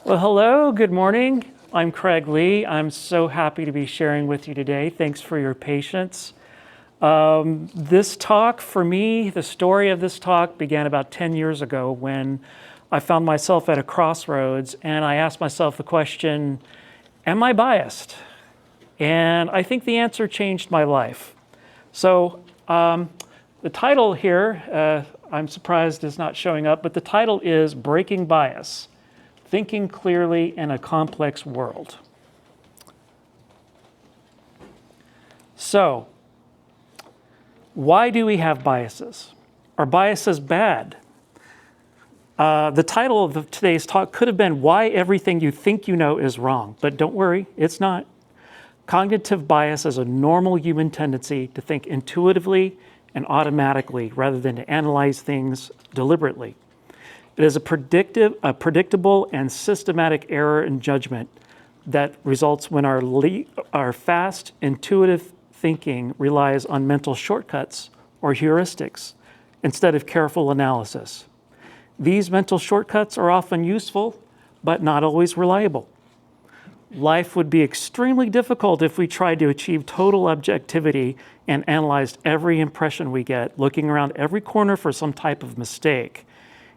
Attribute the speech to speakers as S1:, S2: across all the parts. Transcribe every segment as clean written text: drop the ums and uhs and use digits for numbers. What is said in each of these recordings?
S1: Well, hello, good morning. I'm Craig Lee. I'm so happy to be sharing with you today. Thanks for your patience. This talk, for me, the story of this talk began about 10 years ago when I found myself at a crossroads and I asked myself the question, am I biased? And I think the answer changed my life. So the title here, I'm surprised is not showing up, but the title is Breaking Bias. Thinking Clearly in a Complex World. So, why do we have biases? Are biases bad? The title of today's talk could have been Why Everything You Think You Know is Wrong, but don't worry, it's not. Cognitive bias is a normal human tendency to think intuitively and automatically rather than to analyze things deliberately. It is a predictable and systematic error in judgment that results when our fast, intuitive thinking relies on mental shortcuts or heuristics instead of careful analysis. These mental shortcuts are often useful, but not always reliable. Life would be extremely difficult if we tried to achieve total objectivity and analyzed every impression we get, looking around every corner for some type of mistake.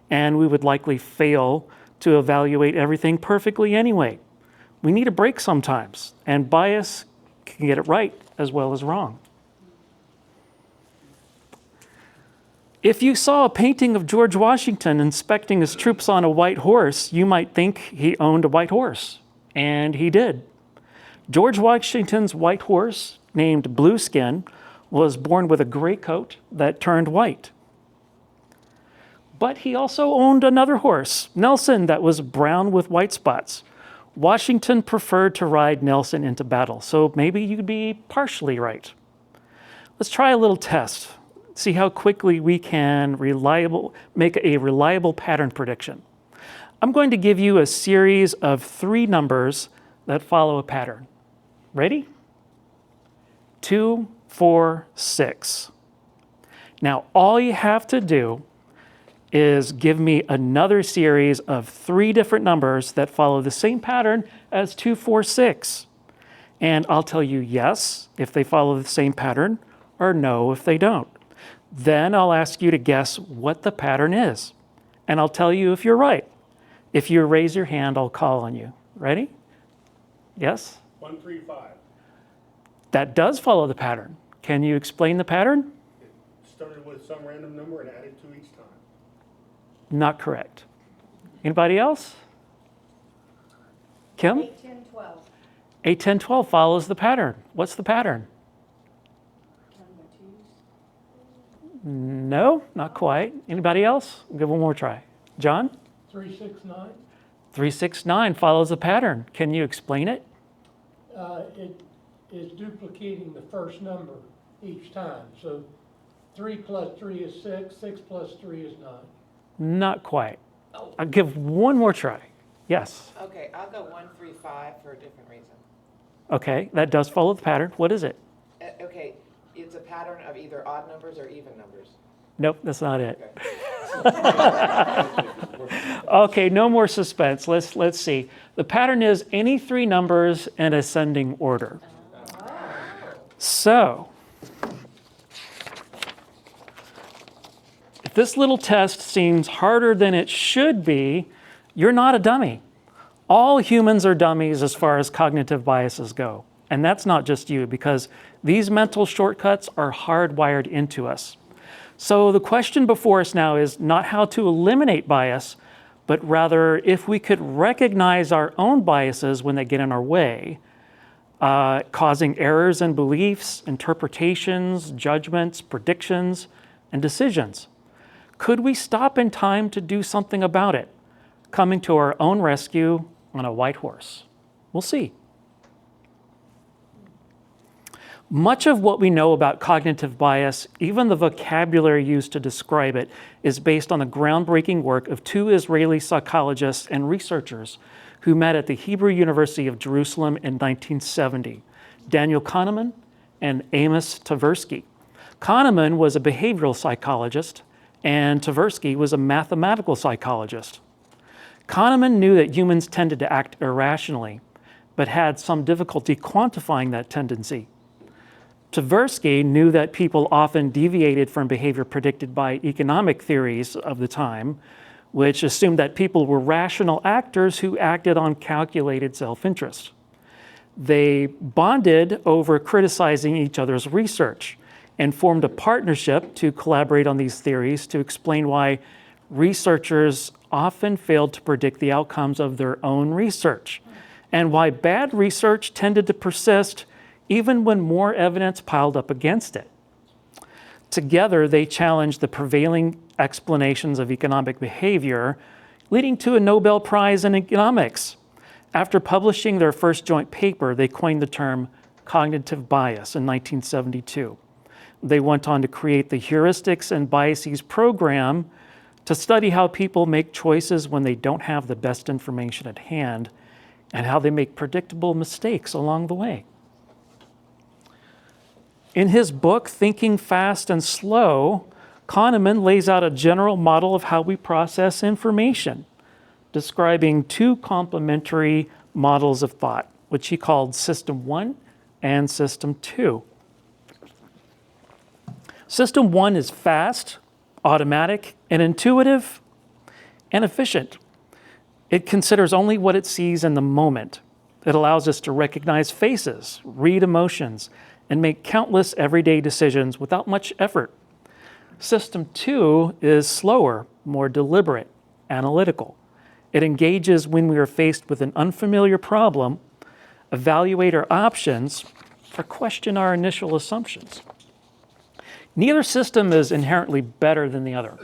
S1: And we would likely fail to evaluate everything perfectly anyway. We need a break sometimes, and bias can get it right as well as wrong. If you saw a painting of George Washington inspecting his troops on a white horse, you might think he owned a white horse, and he did. George Washington's white horse, named Blueskin, was born with a gray coat that turned white. But he also owned another horse, Nelson, that was brown with white spots. Washington preferred to ride Nelson into battle, so maybe you'd be partially right. Let's try a little test, see how quickly we can make a reliable pattern prediction. I'm going to give you a series of 3 numbers that follow a pattern. Ready? 2, 4, 6. Now, all you have to do is give me another series of 3 different numbers that follow the same pattern as 2, 4, 6. And I'll tell you yes if they follow the same pattern or no if they don't. Then I'll ask you to guess what the pattern is. And I'll tell you if you're right. If you raise your hand, I'll call on you. Ready? Yes?
S2: 1, 3, 5.
S1: That does follow the pattern. Can you explain the pattern?
S2: It started with some random number and added 2 each time.
S1: Not correct. Anybody else? Kim?
S3: 8, 10, 12.
S1: 8, 10, 12 follows the pattern. What's the pattern?
S3: Counting by 2s.
S1: No, not quite. Anybody else? I'll give one more try. John?
S4: 3, 6, 9.
S1: 3, 6, 9 follows the pattern. Can you explain it?
S4: It is duplicating the first number each time. So 3 plus 3 is 6, 6 plus 3 is 9.
S1: Not quite. I'll give one more try. Yes.
S5: Okay, I'll go 1, 3, 5 for a different reason.
S1: Okay, that does follow the pattern. What is it?
S5: Okay, it's a pattern of either odd numbers or even numbers.
S1: Nope, that's not it.
S5: Okay.
S1: Okay, no more suspense. Let's see. The pattern is any 3 numbers in ascending order. So, if this little test seems harder than it should be, you're not a dummy. All humans are dummies as far as cognitive biases go. And that's not just you, because these mental shortcuts are hardwired into us. So the question before us now is not how to eliminate bias, but rather if we could recognize our own biases when they get in our way, causing errors in beliefs, interpretations, judgments, predictions, and decisions. Could we stop in time to do something about it, coming to our own rescue on a white horse? We'll see. Much of what we know about cognitive bias, even the vocabulary used to describe it, is based on the groundbreaking work of 2 Israeli psychologists and researchers who met at the Hebrew University of Jerusalem in 1970, Daniel Kahneman and Amos Tversky. Kahneman was a behavioral psychologist, and Tversky was a mathematical psychologist. Kahneman knew that humans tended to act irrationally, but had some difficulty quantifying that tendency. Tversky knew that people often deviated from behavior predicted by economic theories of the time, which assumed that people were rational actors who acted on calculated self-interest. They bonded over criticizing each other's research and formed a partnership to collaborate on these theories to explain why researchers often failed to predict the outcomes of their own research, and why bad research tended to persist even when more evidence piled up against it. Together, they challenged the prevailing explanations of economic behavior, leading to a Nobel Prize in economics. After publishing their first joint paper, they coined the term cognitive bias in 1972. They went on to create the Heuristics and Biases program to study how people make choices when they don't have the best information at hand and how they make predictable mistakes along the way. In his book, Thinking Fast and Slow, Kahneman lays out a general model of how we process information, describing two complementary models of thought, which he called System 1 and System 2. System 1 is fast, automatic, and intuitive, and efficient. It considers only what it sees in the moment. It allows us to recognize faces, read emotions, and make countless everyday decisions without much effort. System 2 is slower, more deliberate, analytical. It engages when we are faced with an unfamiliar problem, evaluate our options, or question our initial assumptions. Neither system is inherently better than the other.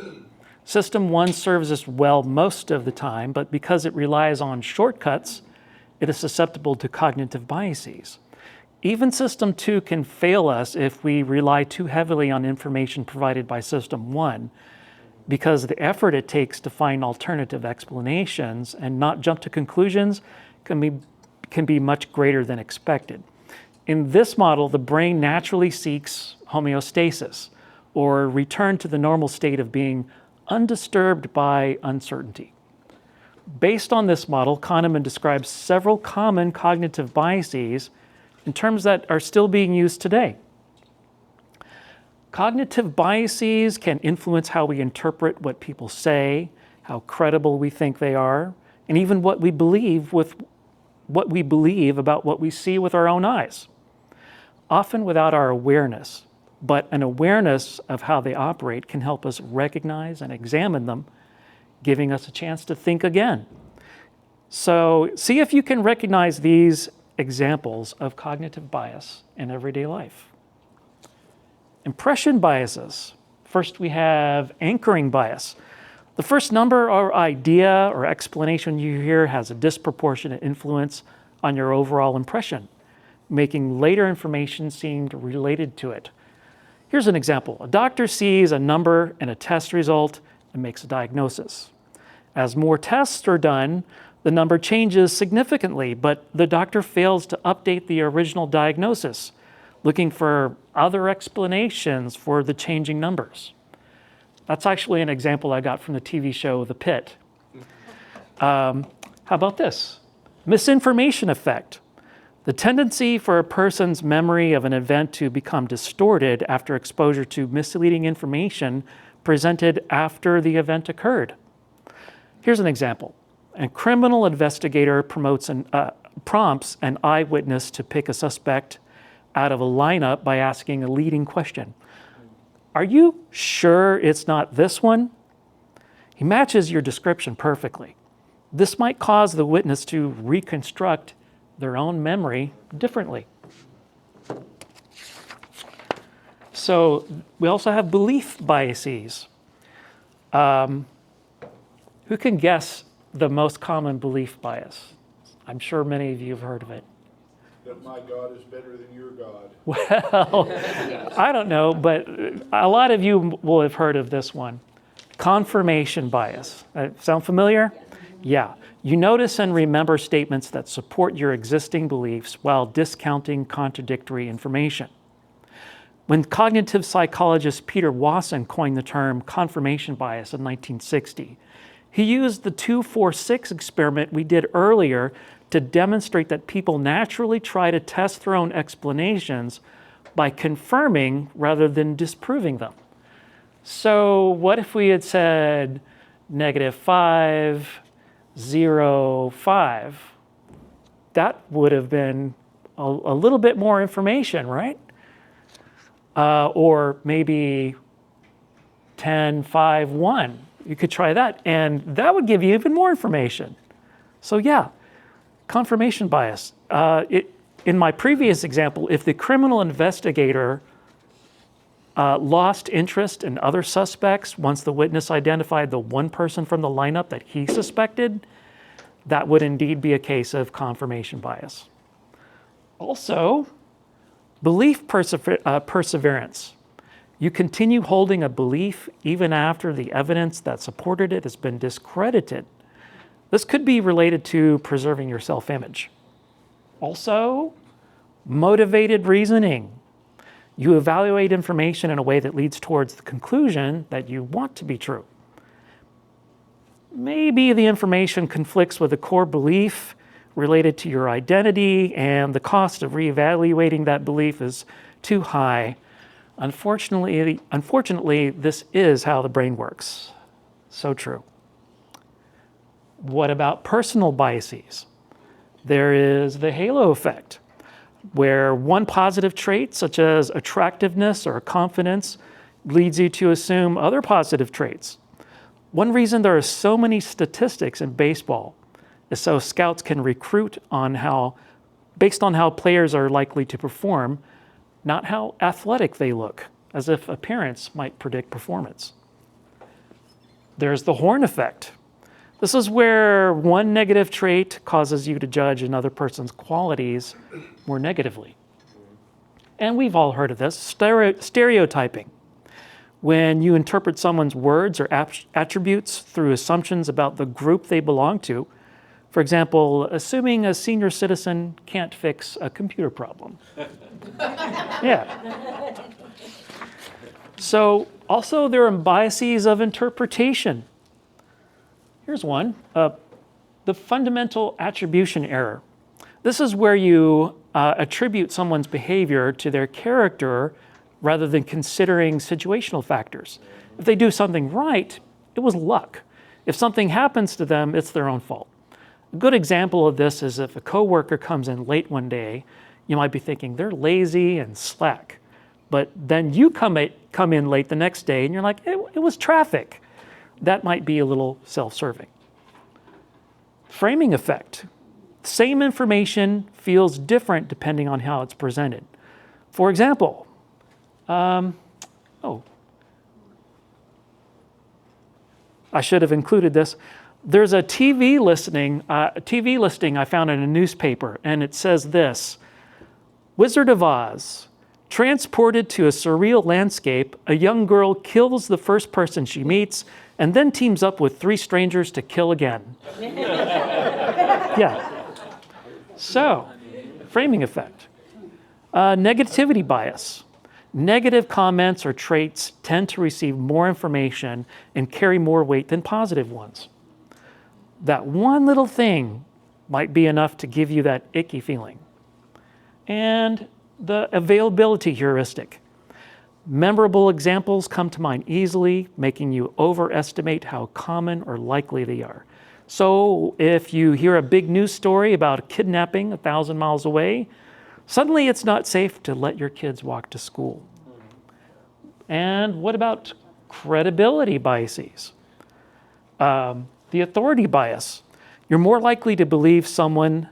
S1: System 1 serves us well most of the time, but because it relies on shortcuts, it is susceptible to cognitive biases. Even System 2 can fail us if we rely too heavily on information provided by System 1, because the effort it takes to find alternative explanations and not jump to conclusions can be much greater than expected. In this model, the brain naturally seeks homeostasis, or return to the normal state of being undisturbed by uncertainty. Based on this model, Kahneman describes several common cognitive biases in terms that are still being used today. Cognitive biases can influence how we interpret what people say, how credible we think they are, and even what we believe about what we see with our own eyes, often without our awareness. But an awareness of how they operate can help us recognize and examine them, giving us a chance to think again. So see if you can recognize these examples of cognitive bias in everyday life. Impression biases. First, we have anchoring bias. The first number or idea or explanation you hear has a disproportionate influence on your overall impression, making later information seem related to it. Here's an example. A doctor sees a number in a test result and makes a diagnosis. As more tests are done, the number changes significantly, but the doctor fails to update the original diagnosis, looking for other explanations for the changing numbers. That's actually an example I got from the TV show The Pit. How about this? Misinformation effect. The tendency for a person's memory of an event to become distorted after exposure to misleading information presented after the event occurred. Here's an example. A criminal investigator prompts an eyewitness to pick a suspect out of a lineup by asking a leading question. Are you sure it's not this one? He matches your description perfectly. This might cause the witness to reconstruct their own memory differently. So we also have belief biases. Who can guess the most common belief bias? I'm sure many of you have heard of it.
S2: That my God is better than your God.
S1: Well, I don't know, but a lot of you will have heard of this one. Confirmation bias. Sound familiar? Yeah. You notice and remember statements that support your existing beliefs while discounting contradictory information. When cognitive psychologist Peter Wasson coined the term confirmation bias in 1960, He used the 2-4-6 experiment we did earlier to demonstrate that people naturally try to test their own explanations by confirming rather than disproving them. So what if we had said -5, 0, 5? That would have been a little bit more information, right? Or maybe 10, 5, 1. You could try that, and that would give you even more information. So yeah, confirmation bias. In my previous example, if the criminal investigator lost interest in other suspects once the witness identified the one person from the lineup that he suspected, that would indeed be a case of confirmation bias. Also, belief perseverance. You continue holding a belief even after the evidence that supported it has been discredited. This could be related to preserving your self-image. Also, motivated reasoning. You evaluate information in a way that leads towards the conclusion that you want to be true. Maybe the information conflicts with a core belief related to your identity, and the cost of reevaluating that belief is too high. Unfortunately, this is how the brain works. So true. What about personal biases? There is the halo effect, where one positive trait, such as attractiveness or confidence, leads you to assume other positive traits. One reason there are so many statistics in baseball is so scouts can recruit based on how players are likely to perform, not how athletic they look, as if appearance might predict performance. There's the horn effect. This is where one negative trait causes you to judge another person's qualities more negatively. And we've all heard of this, stereotyping. When you interpret someone's words or attributes through assumptions about the group they belong to. For example, assuming a senior citizen can't fix a computer problem. Yeah. So also there are biases of interpretation. Here's one, the fundamental attribution error. This is where you attribute someone's behavior to their character rather than considering situational factors. If they do something right, it was luck. If something happens to them, it's their own fault. A good example of this is if a coworker comes in late one day, you might be thinking they're lazy and slack. But then you come in late the next day and you're like, it was traffic. That might be a little self-serving. Framing effect. Same information feels different depending on how it's presented. For example, I should have included this. There's a TV listing I found in a newspaper, and it says this: Wizard of Oz. Transported to a surreal landscape, a young girl kills the first person she meets and then teams up with 3 strangers to kill again. Yeah. So, framing effect. Negativity bias. Negative comments or traits tend to receive more information and carry more weight than positive ones. That one little thing might be enough to give you that icky feeling. And the availability heuristic. Memorable examples come to mind easily, making you overestimate how common or likely they are. So if you hear a big news story about a kidnapping 1,000 miles away, suddenly it's not safe to let your kids walk to school. And what about credibility biases? The authority bias. You're more likely to believe someone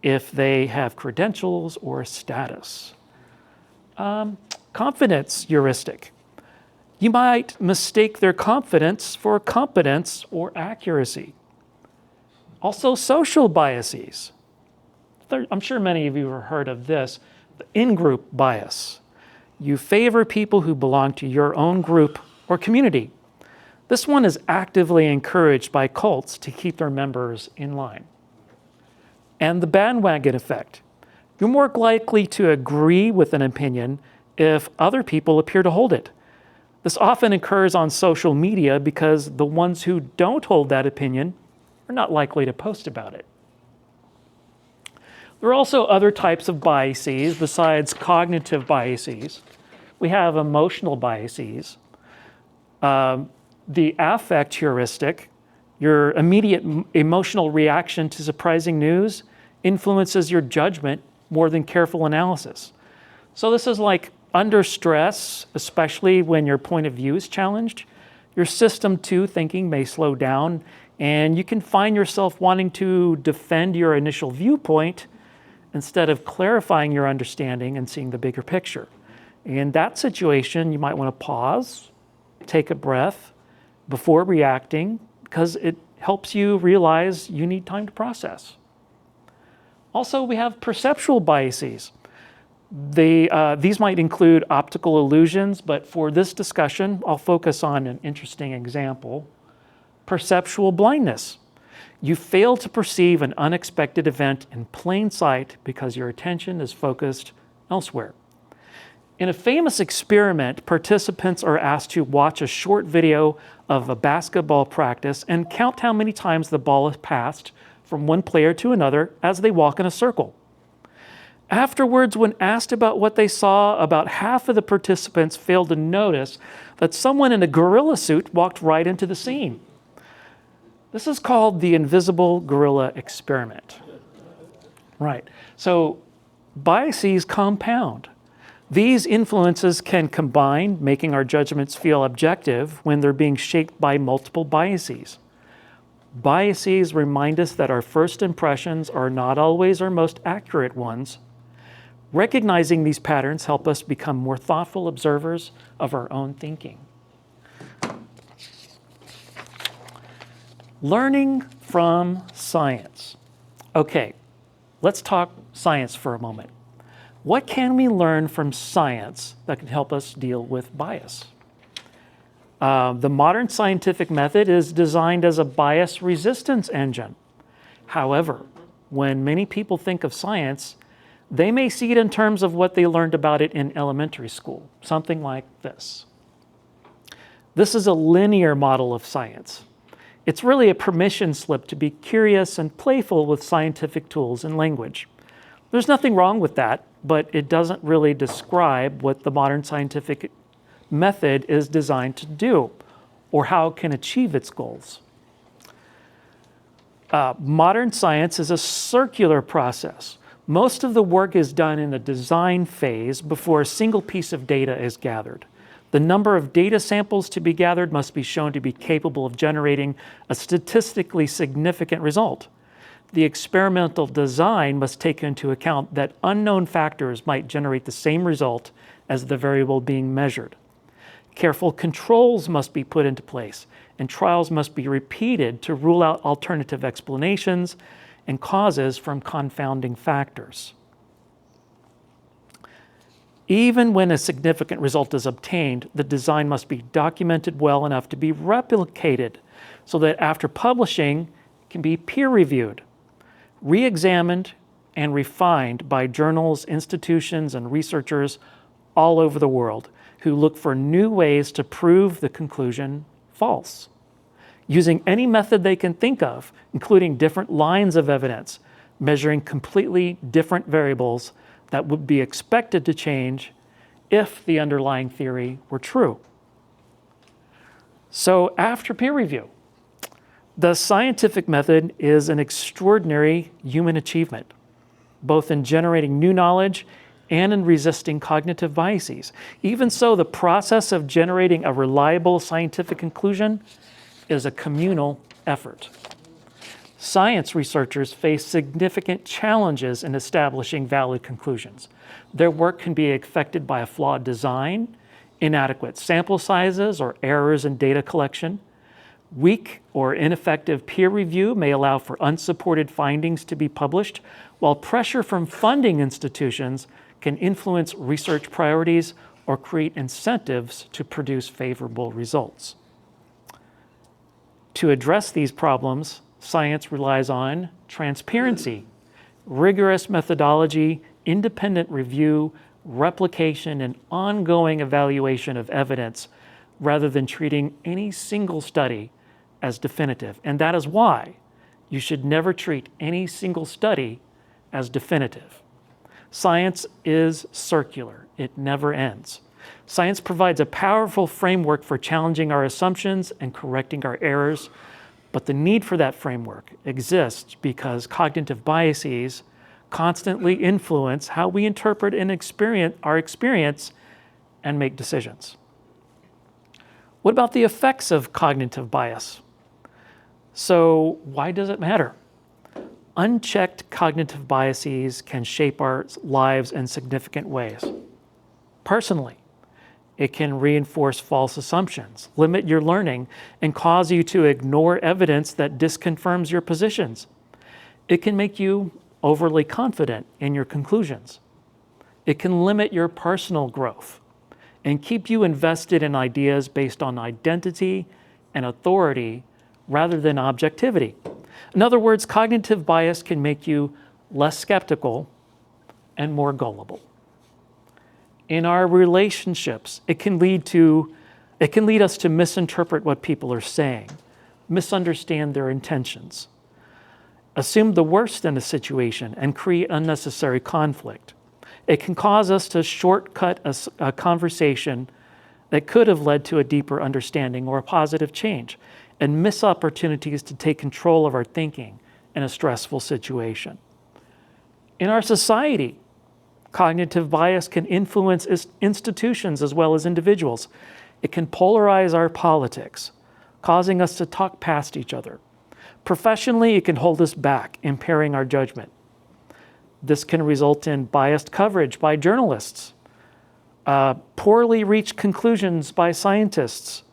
S1: if they have credentials or status. Confidence heuristic. You might mistake their confidence for competence or accuracy. Also, social biases. I'm sure many of you have heard of this, the in-group bias. You favor people who belong to your own group or community. This one is actively encouraged by cults to keep their members in line. And the bandwagon effect. You're more likely to agree with an opinion if other people appear to hold it. This often occurs on social media because the ones who don't hold that opinion are not likely to post about it. There are also other types of biases besides cognitive biases. We have emotional biases. The affect heuristic, your immediate emotional reaction to surprising news, influences your judgment more than careful analysis. So this is like under stress, especially when your point of view is challenged, your system 2 thinking may slow down, and you can find yourself wanting to defend your initial viewpoint instead of clarifying your understanding and seeing the bigger picture. In that situation, you might want to pause, take a breath before reacting, because it helps you realize you need time to process. Also, we have perceptual biases. These might include optical illusions, but for this discussion, I'll focus on an interesting example. Perceptual blindness. You fail to perceive an unexpected event in plain sight because your attention is focused elsewhere. In a famous experiment, participants are asked to watch a short video of a basketball practice and count how many times the ball is passed from one player to another as they walk in a circle. Afterwards, when asked about what they saw, about half of the participants failed to notice that someone in a gorilla suit walked right into the scene. This is called the invisible gorilla experiment. Right. So biases compound. These influences can combine, making our judgments feel objective when they're being shaped by multiple biases. Biases remind us that our first impressions are not always our most accurate ones. Recognizing these patterns help us become more thoughtful observers of our own thinking. Learning from science. Okay, let's talk science for a moment. What can we learn from science that can help us deal with bias? The modern scientific method is designed as a bias resistance engine. However, when many people think of science, they may see it in terms of what they learned about it in elementary school, something like this. This is a linear model of science. It's really a permission slip to be curious and playful with scientific tools and language. There's nothing wrong with that, but it doesn't really describe what the modern scientific method is designed to do or how it can achieve its goals. Modern science is a circular process. Most of the work is done in the design phase before a single piece of data is gathered. The number of data samples to be gathered must be shown to be capable of generating a statistically significant result. The experimental design must take into account that unknown factors might generate the same result as the variable being measured. Careful controls must be put into place, and trials must be repeated to rule out alternative explanations and causes from confounding factors. Even when a significant result is obtained, the design must be documented well enough to be replicated so that after publishing, it can be peer-reviewed, re-examined, and refined by journals, institutions, and researchers all over the world who look for new ways to prove the conclusion false. Using any method they can think of, including different lines of evidence, measuring completely different variables that would be expected to change if the underlying theory were true. So after peer review, the scientific method is an extraordinary human achievement, both in generating new knowledge and in resisting cognitive biases. Even so, the process of generating a reliable scientific conclusion is a communal effort. Science researchers face significant challenges in establishing valid conclusions. Their work can be affected by a flawed design, inadequate sample sizes, or errors in data collection. Weak or ineffective peer review may allow for unsupported findings to be published, while pressure from funding institutions can influence research priorities or create incentives to produce favorable results. To address these problems, science relies on transparency, rigorous methodology, independent review, replication, and ongoing evaluation of evidence rather than treating any single study as definitive. And that is why you should never treat any single study as definitive. Science is circular. It never ends. Science provides a powerful framework for challenging our assumptions and correcting our errors, but the need for that framework exists because cognitive biases constantly influence how we interpret and our experience and make decisions. What about the effects of cognitive bias? So why does it matter? Unchecked cognitive biases can shape our lives in significant ways. Personally, it can reinforce false assumptions, limit your learning, and cause you to ignore evidence that disconfirms your positions. It can make you overly confident in your conclusions. It can limit your personal growth and keep you invested in ideas based on identity and authority rather than objectivity. In other words, cognitive bias can make you less skeptical and more gullible. In our relationships, it can lead us to misinterpret what people are saying, misunderstand their intentions, assume the worst in a situation, and create unnecessary conflict. It can cause us to shortcut a conversation that could have led to a deeper understanding or a positive change, and miss opportunities to take control of our thinking in a stressful situation. In our society, cognitive bias can influence institutions as well as individuals. It can polarize our politics, causing us to talk past each other. Professionally, it can hold us back, impairing our judgment. This can result in biased coverage by journalists, poorly reached conclusions by scientists,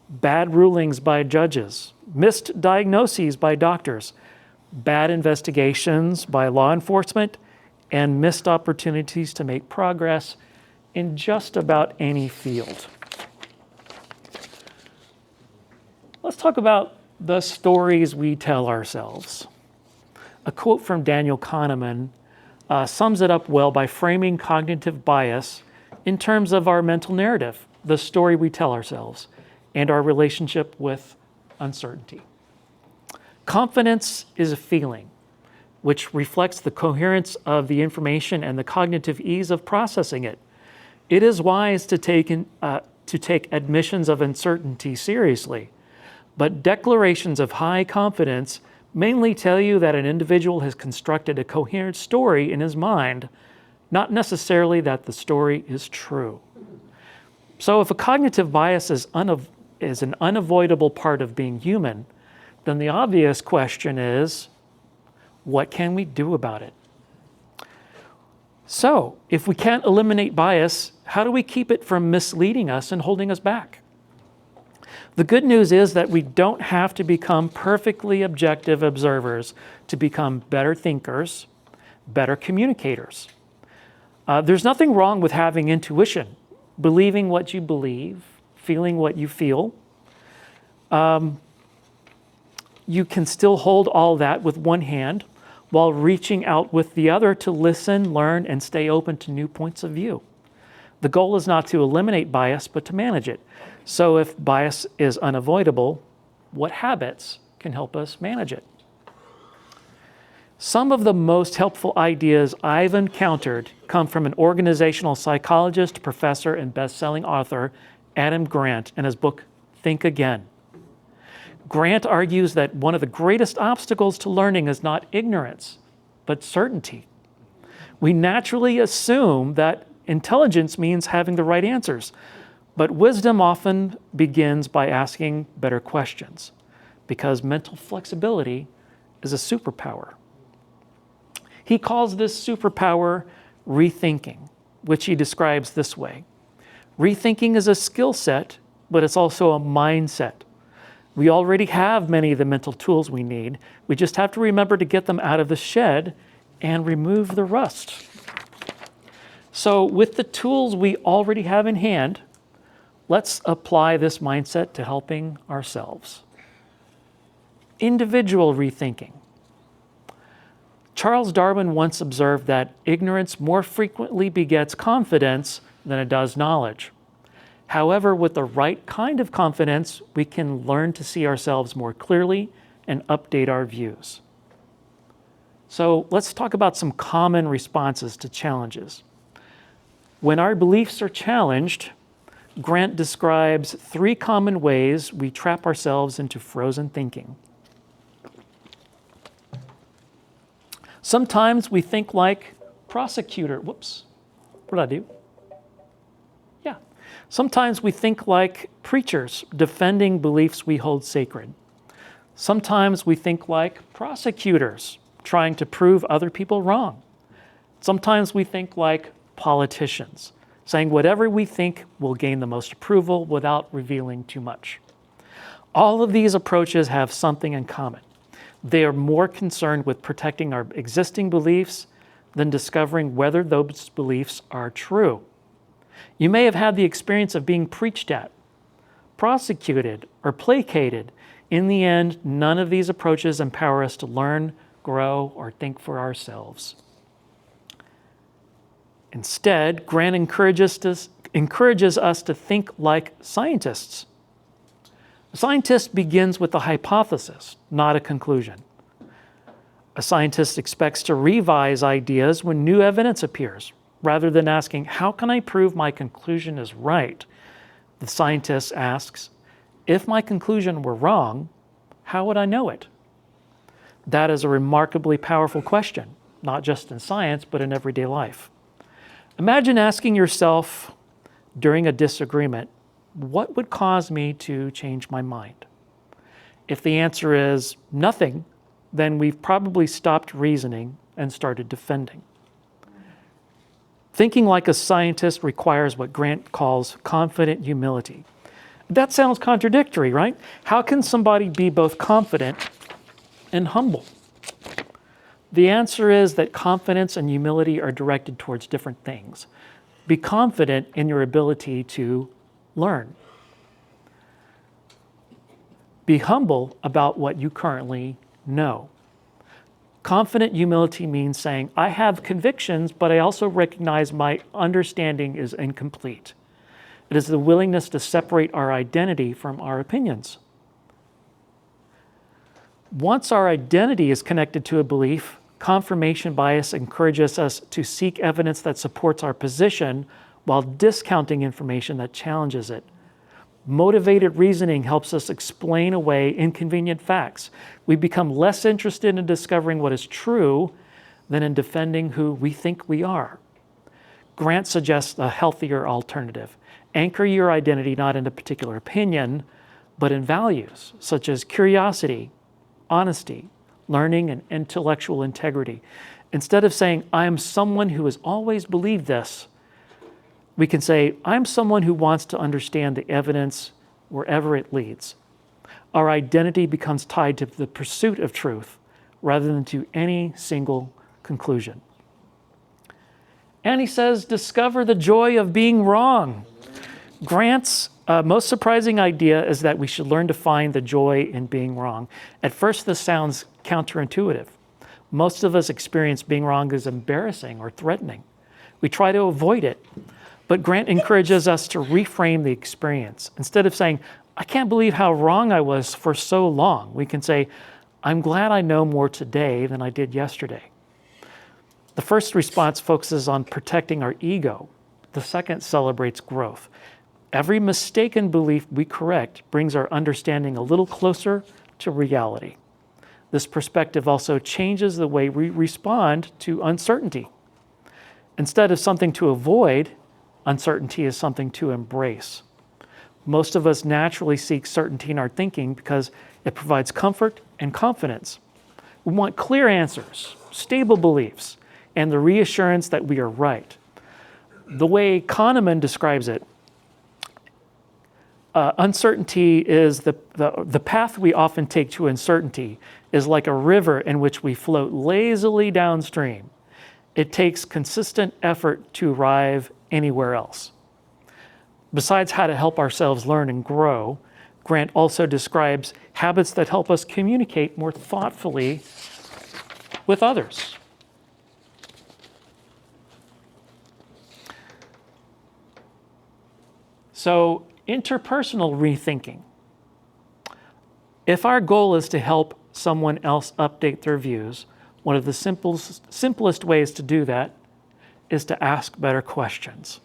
S1: bad rulings by judges, missed diagnoses by doctors, bad investigations by law enforcement, and missed opportunities to make progress in just about any field. Let's talk about the stories we tell ourselves. A quote from Daniel Kahneman sums it up well by framing cognitive bias in terms of our mental narrative, the story we tell ourselves, and our relationship with uncertainty. Confidence is a feeling which reflects the coherence of the information and the cognitive ease of processing it. It is wise to take admissions of uncertainty seriously, but declarations of high confidence mainly tell you that an individual has constructed a coherent story in his mind, not necessarily that the story is true. So if a cognitive bias is an unavoidable part of being human, then the obvious question is, what can we do about it? So, if we can't eliminate bias, how do we keep it from misleading us and holding us back? The good news is that we don't have to become perfectly objective observers to become better thinkers, better communicators. There's nothing wrong with having intuition, believing what you believe, feeling what you feel. You can still hold all that with one hand while reaching out with the other to listen, learn, and stay open to new points of view. The goal is not to eliminate bias, but to manage it. So if bias is unavoidable, what habits can help us manage it? Some of the most helpful ideas I've encountered come from an organizational psychologist, professor, and best-selling author, Adam Grant, in his book, Think Again. Grant argues that one of the greatest obstacles to learning is not ignorance, but certainty. We naturally assume that intelligence means having the right answers, but wisdom often begins by asking better questions, because mental flexibility is a superpower. He calls this superpower rethinking, which he describes this way. Rethinking is a skill set, but it's also a mindset. We already have many of the mental tools we need. We just have to remember to get them out of the shed and remove the rust. So with the tools we already have in hand, let's apply this mindset to helping ourselves. Individual rethinking. Charles Darwin once observed that ignorance more frequently begets confidence than it does knowledge. However, with the right kind of confidence, we can learn to see ourselves more clearly and update our views. So let's talk about some common responses to challenges. When our beliefs are challenged, Grant describes 3 common ways we trap ourselves into frozen thinking. Sometimes we think like prosecutor. Whoops, what did I do? Yeah. Sometimes we think like preachers defending beliefs we hold sacred. Sometimes we think like prosecutors trying to prove other people wrong. Sometimes we think like politicians, saying whatever we think will gain the most approval without revealing too much. All of these approaches have something in common. They are more concerned with protecting our existing beliefs than discovering whether those beliefs are true. You may have had the experience of being preached at, prosecuted, or placated. In the end, none of these approaches empower us to learn, grow, or think for ourselves. Instead, Grant encourages us to think like scientists. A scientist begins with a hypothesis, not a conclusion. A scientist expects to revise ideas when new evidence appears. Rather than asking, how can I prove my conclusion is right? The scientist asks, if my conclusion were wrong, how would I know it? That is a remarkably powerful question, not just in science, but in everyday life. Imagine asking yourself during a disagreement, what would cause me to change my mind? If the answer is nothing, then we've probably stopped reasoning and started defending. Thinking like a scientist requires what Grant calls confident humility. That sounds contradictory, right? How can somebody be both confident and humble? The answer is that confidence and humility are directed towards different things. Be confident in your ability to learn. Be humble about what you currently know. Confident humility means saying, I have convictions, but I also recognize my understanding is incomplete. It is the willingness to separate our identity from our opinions. Once our identity is connected to a belief, confirmation bias encourages us to seek evidence that supports our position while discounting information that challenges it. Motivated reasoning helps us explain away inconvenient facts. We become less interested in discovering what is true than in defending who we think we are. Grant suggests a healthier alternative. Anchor your identity not in a particular opinion, but in values such as curiosity, honesty, learning, and intellectual integrity. Instead of saying, I am someone who has always believed this, we can say, I'm someone who wants to understand the evidence wherever it leads. Our identity becomes tied to the pursuit of truth rather than to any single conclusion. And he says, discover the joy of being wrong. Grant's most surprising idea is that we should learn to find the joy in being wrong. At first, this sounds counterintuitive. Most of us experience being wrong as embarrassing or threatening. We try to avoid it. But Grant encourages us to reframe the experience. Instead of saying, I can't believe how wrong I was for so long, we can say, I'm glad I know more today than I did yesterday. The first response focuses on protecting our ego. The second celebrates growth. Every mistaken belief we correct brings our understanding a little closer to reality. This perspective also changes the way we respond to uncertainty. Instead of something to avoid, uncertainty is something to embrace. Most of us naturally seek certainty in our thinking because it provides comfort and confidence. We want clear answers, stable beliefs, and the reassurance that we are right. The way Kahneman describes it, uncertainty is the path we often take to uncertainty is like a river in which we float lazily downstream. It takes consistent effort to arrive anywhere else. Besides how to help ourselves learn and grow, Grant also describes habits that help us communicate more thoughtfully with others. So interpersonal rethinking. If our goal is to help someone else update their views, one of the simplest ways to do that is to ask better questions.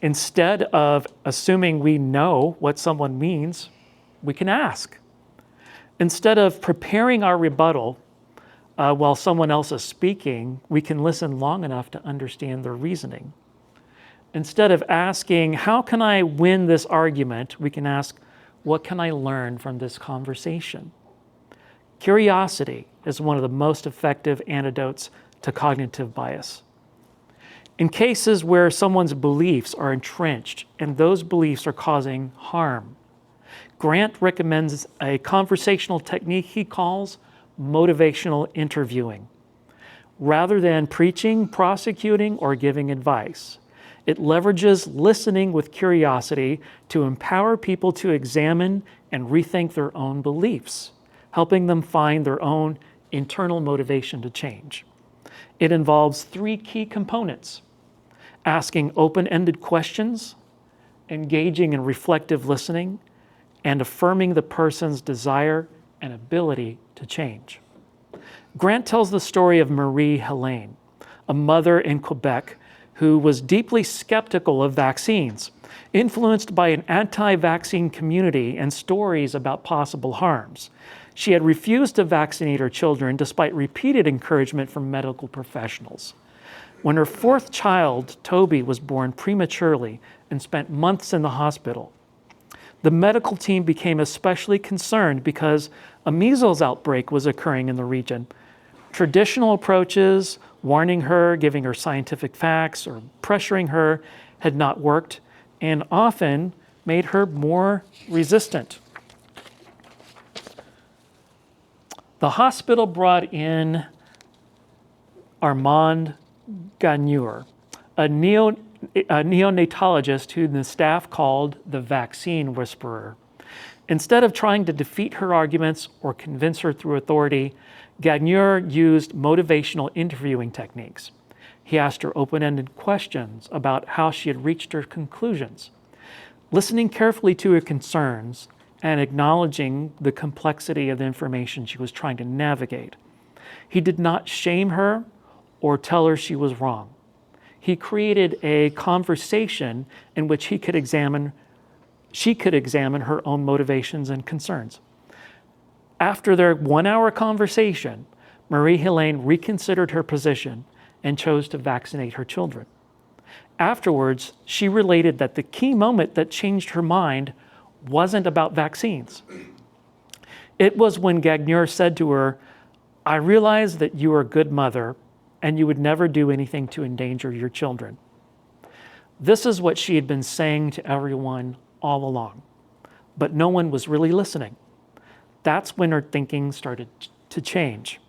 S1: Instead of assuming we know what someone means, we can ask. Instead of preparing our rebuttal while someone else is speaking, we can listen long enough to understand their reasoning. Instead of asking, how can I win this argument, we can ask, what can I learn from this conversation? Curiosity is one of the most effective antidotes to cognitive bias. In cases where someone's beliefs are entrenched and those beliefs are causing harm, Grant recommends a conversational technique he calls motivational interviewing. Rather than preaching, prosecuting, or giving advice, it leverages listening with curiosity to empower people to examine and rethink their own beliefs, helping them find their own internal motivation to change. It involves 3 key components: asking open-ended questions, engaging in reflective listening, and affirming the person's desire and ability to change. Grant tells the story of Marie Helene, a mother in Quebec who was deeply skeptical of vaccines, influenced by an anti-vaccine community and stories about possible harms. She had refused to vaccinate her children despite repeated encouragement from medical professionals. When her 4th child, Toby, was born prematurely and spent months in the hospital, the medical team became especially concerned because a measles outbreak was occurring in the region. Traditional approaches, warning her, giving her scientific facts, or pressuring her had not worked and often made her more resistant. The hospital brought in Armand Gagneur, a neonatologist who the staff called the vaccine whisperer. Instead of trying to defeat her arguments or convince her through authority, Gagneur used motivational interviewing techniques. He asked her open-ended questions about how she had reached her conclusions, listening carefully to her concerns and acknowledging the complexity of the information she was trying to navigate. He did not shame her or tell her she was wrong. He created a conversation in which she could examine her own motivations and concerns. After their 1-hour conversation, Marie-Helene reconsidered her position and chose to vaccinate her children. Afterwards, she related that the key moment that changed her mind wasn't about vaccines. It was when Gagneur said to her, "I realize that you are a good mother and you would never do anything to endanger your children." This is what she had been saying to everyone all along, but no one was really listening. That's when her thinking started to change.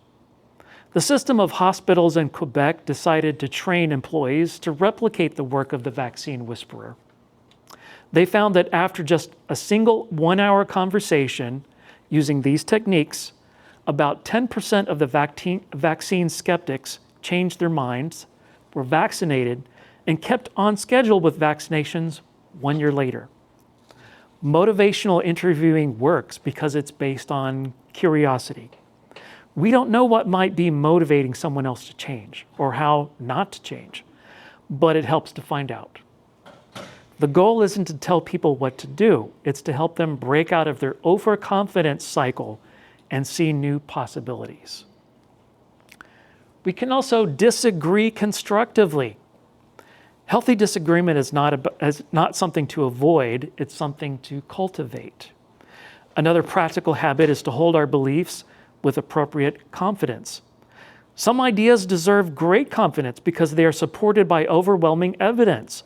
S1: The system of hospitals in Quebec decided to train employees to replicate the work of the vaccine whisperer. They found that after just a single 1-hour conversation using these techniques, about 10% of the vaccine skeptics changed their minds, were vaccinated, and kept on schedule with vaccinations 1 year later. Motivational interviewing works because it's based on curiosity. We don't know what might be motivating someone else to change or how not to change, but it helps to find out. The goal isn't to tell people what to do, it's to help them break out of their overconfidence cycle and see new possibilities. We can also disagree constructively. Healthy disagreement is not something to avoid, it's something to cultivate. Another practical habit is to hold our beliefs with appropriate confidence. Some ideas deserve great confidence because they are supported by overwhelming evidence.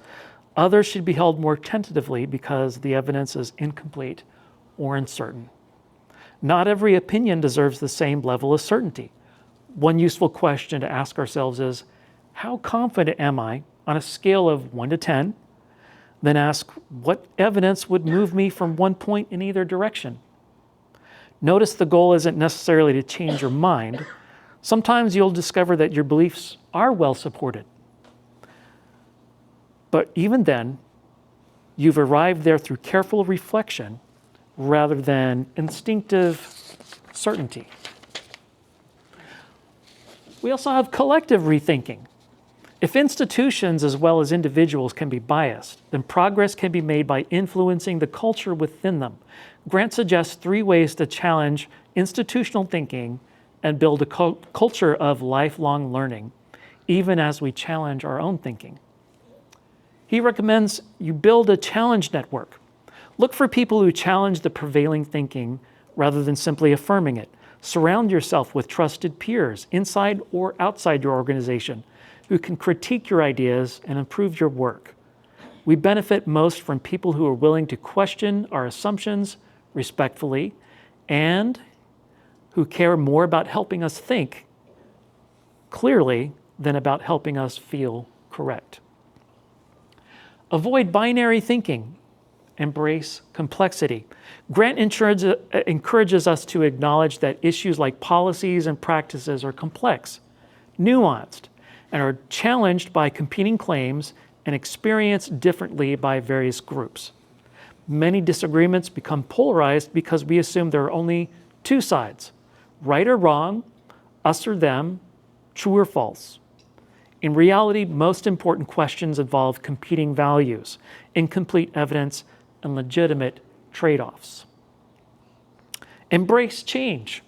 S1: Others should be held more tentatively because the evidence is incomplete or uncertain. Not every opinion deserves the same level of certainty. One useful question to ask ourselves is, how confident am I on a scale of 1 to 10? Then ask, what evidence would move me from one point in either direction? Notice the goal isn't necessarily to change your mind. Sometimes you'll discover that your beliefs are well supported. But even then, you've arrived there through careful reflection rather than instinctive certainty. We also have collective rethinking. If institutions as well as individuals can be biased, then progress can be made by influencing the culture within them. Grant suggests 3 ways to challenge institutional thinking and build a culture of lifelong learning, even as we challenge our own thinking. He recommends you build a challenge network. Look for people who challenge the prevailing thinking rather than simply affirming it. Surround yourself with trusted peers, inside or outside your organization, who can critique your ideas and improve your work. We benefit most from people who are willing to question our assumptions respectfully and who care more about helping us think clearly than about helping us feel correct. Avoid binary thinking. Embrace complexity. Grant encourages us to acknowledge that issues like policies and practices are complex, nuanced, and are challenged by competing claims and experienced differently by various groups. Many disagreements become polarized because we assume there are only 2 sides, right or wrong, us or them, true or false. In reality, most important questions involve competing values, incomplete evidence, and legitimate trade-offs. Embrace change.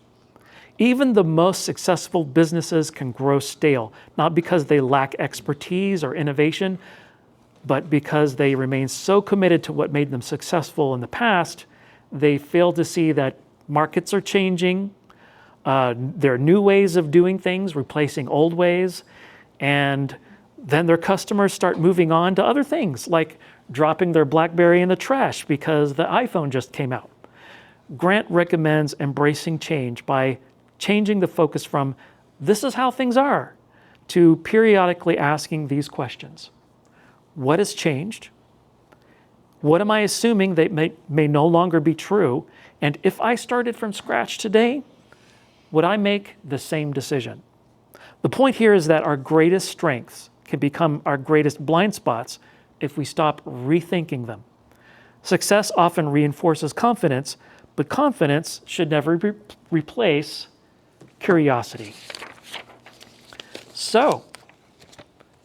S1: Even the most successful businesses can grow stale, not because they lack expertise or innovation, but because they remain so committed to what made them successful in the past, they fail to see that markets are changing, there are new ways of doing things, replacing old ways, and then their customers start moving on to other things, like dropping their BlackBerry in the trash because the iPhone just came out. Grant recommends embracing change by changing the focus from "this is how things are" to periodically asking these questions. What has changed? What am I assuming that may no longer be true? And if I started from scratch today, would I make the same decision? The point here is that our greatest strengths can become our greatest blind spots if we stop rethinking them. Success often reinforces confidence, but confidence should never replace curiosity. So,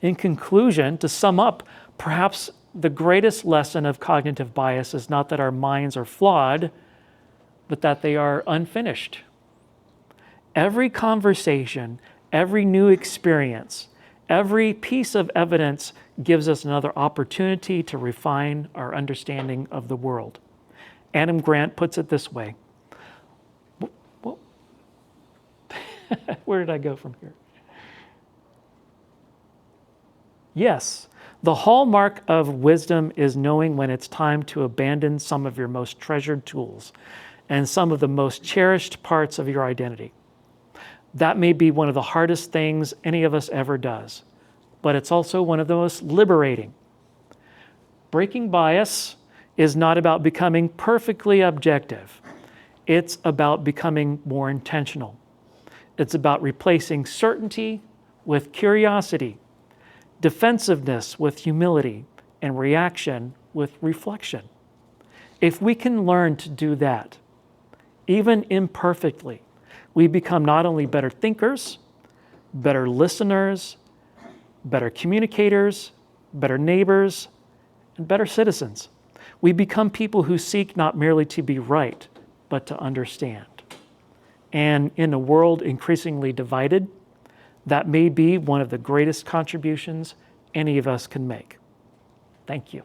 S1: in conclusion, to sum up, perhaps the greatest lesson of cognitive bias is not that our minds are flawed, but that they are unfinished. Every conversation, every new experience, every piece of evidence gives us another opportunity to refine our understanding of the world. Adam Grant puts it this way. Where did I go from here? Yes, the hallmark of wisdom is knowing when it's time to abandon some of your most treasured tools and some of the most cherished parts of your identity. That may be one of the hardest things any of us ever does, but it's also one of the most liberating. Breaking bias is not about becoming perfectly objective. It's about becoming more intentional. It's about replacing certainty with curiosity, defensiveness with humility, and reaction with reflection. If we can learn to do that, even imperfectly, we become not only better thinkers, better listeners, better communicators, better neighbors, and better citizens. We become people who seek not merely to be right, but to understand. And in a world increasingly divided, that may be one of the greatest contributions any of us can make. Thank you.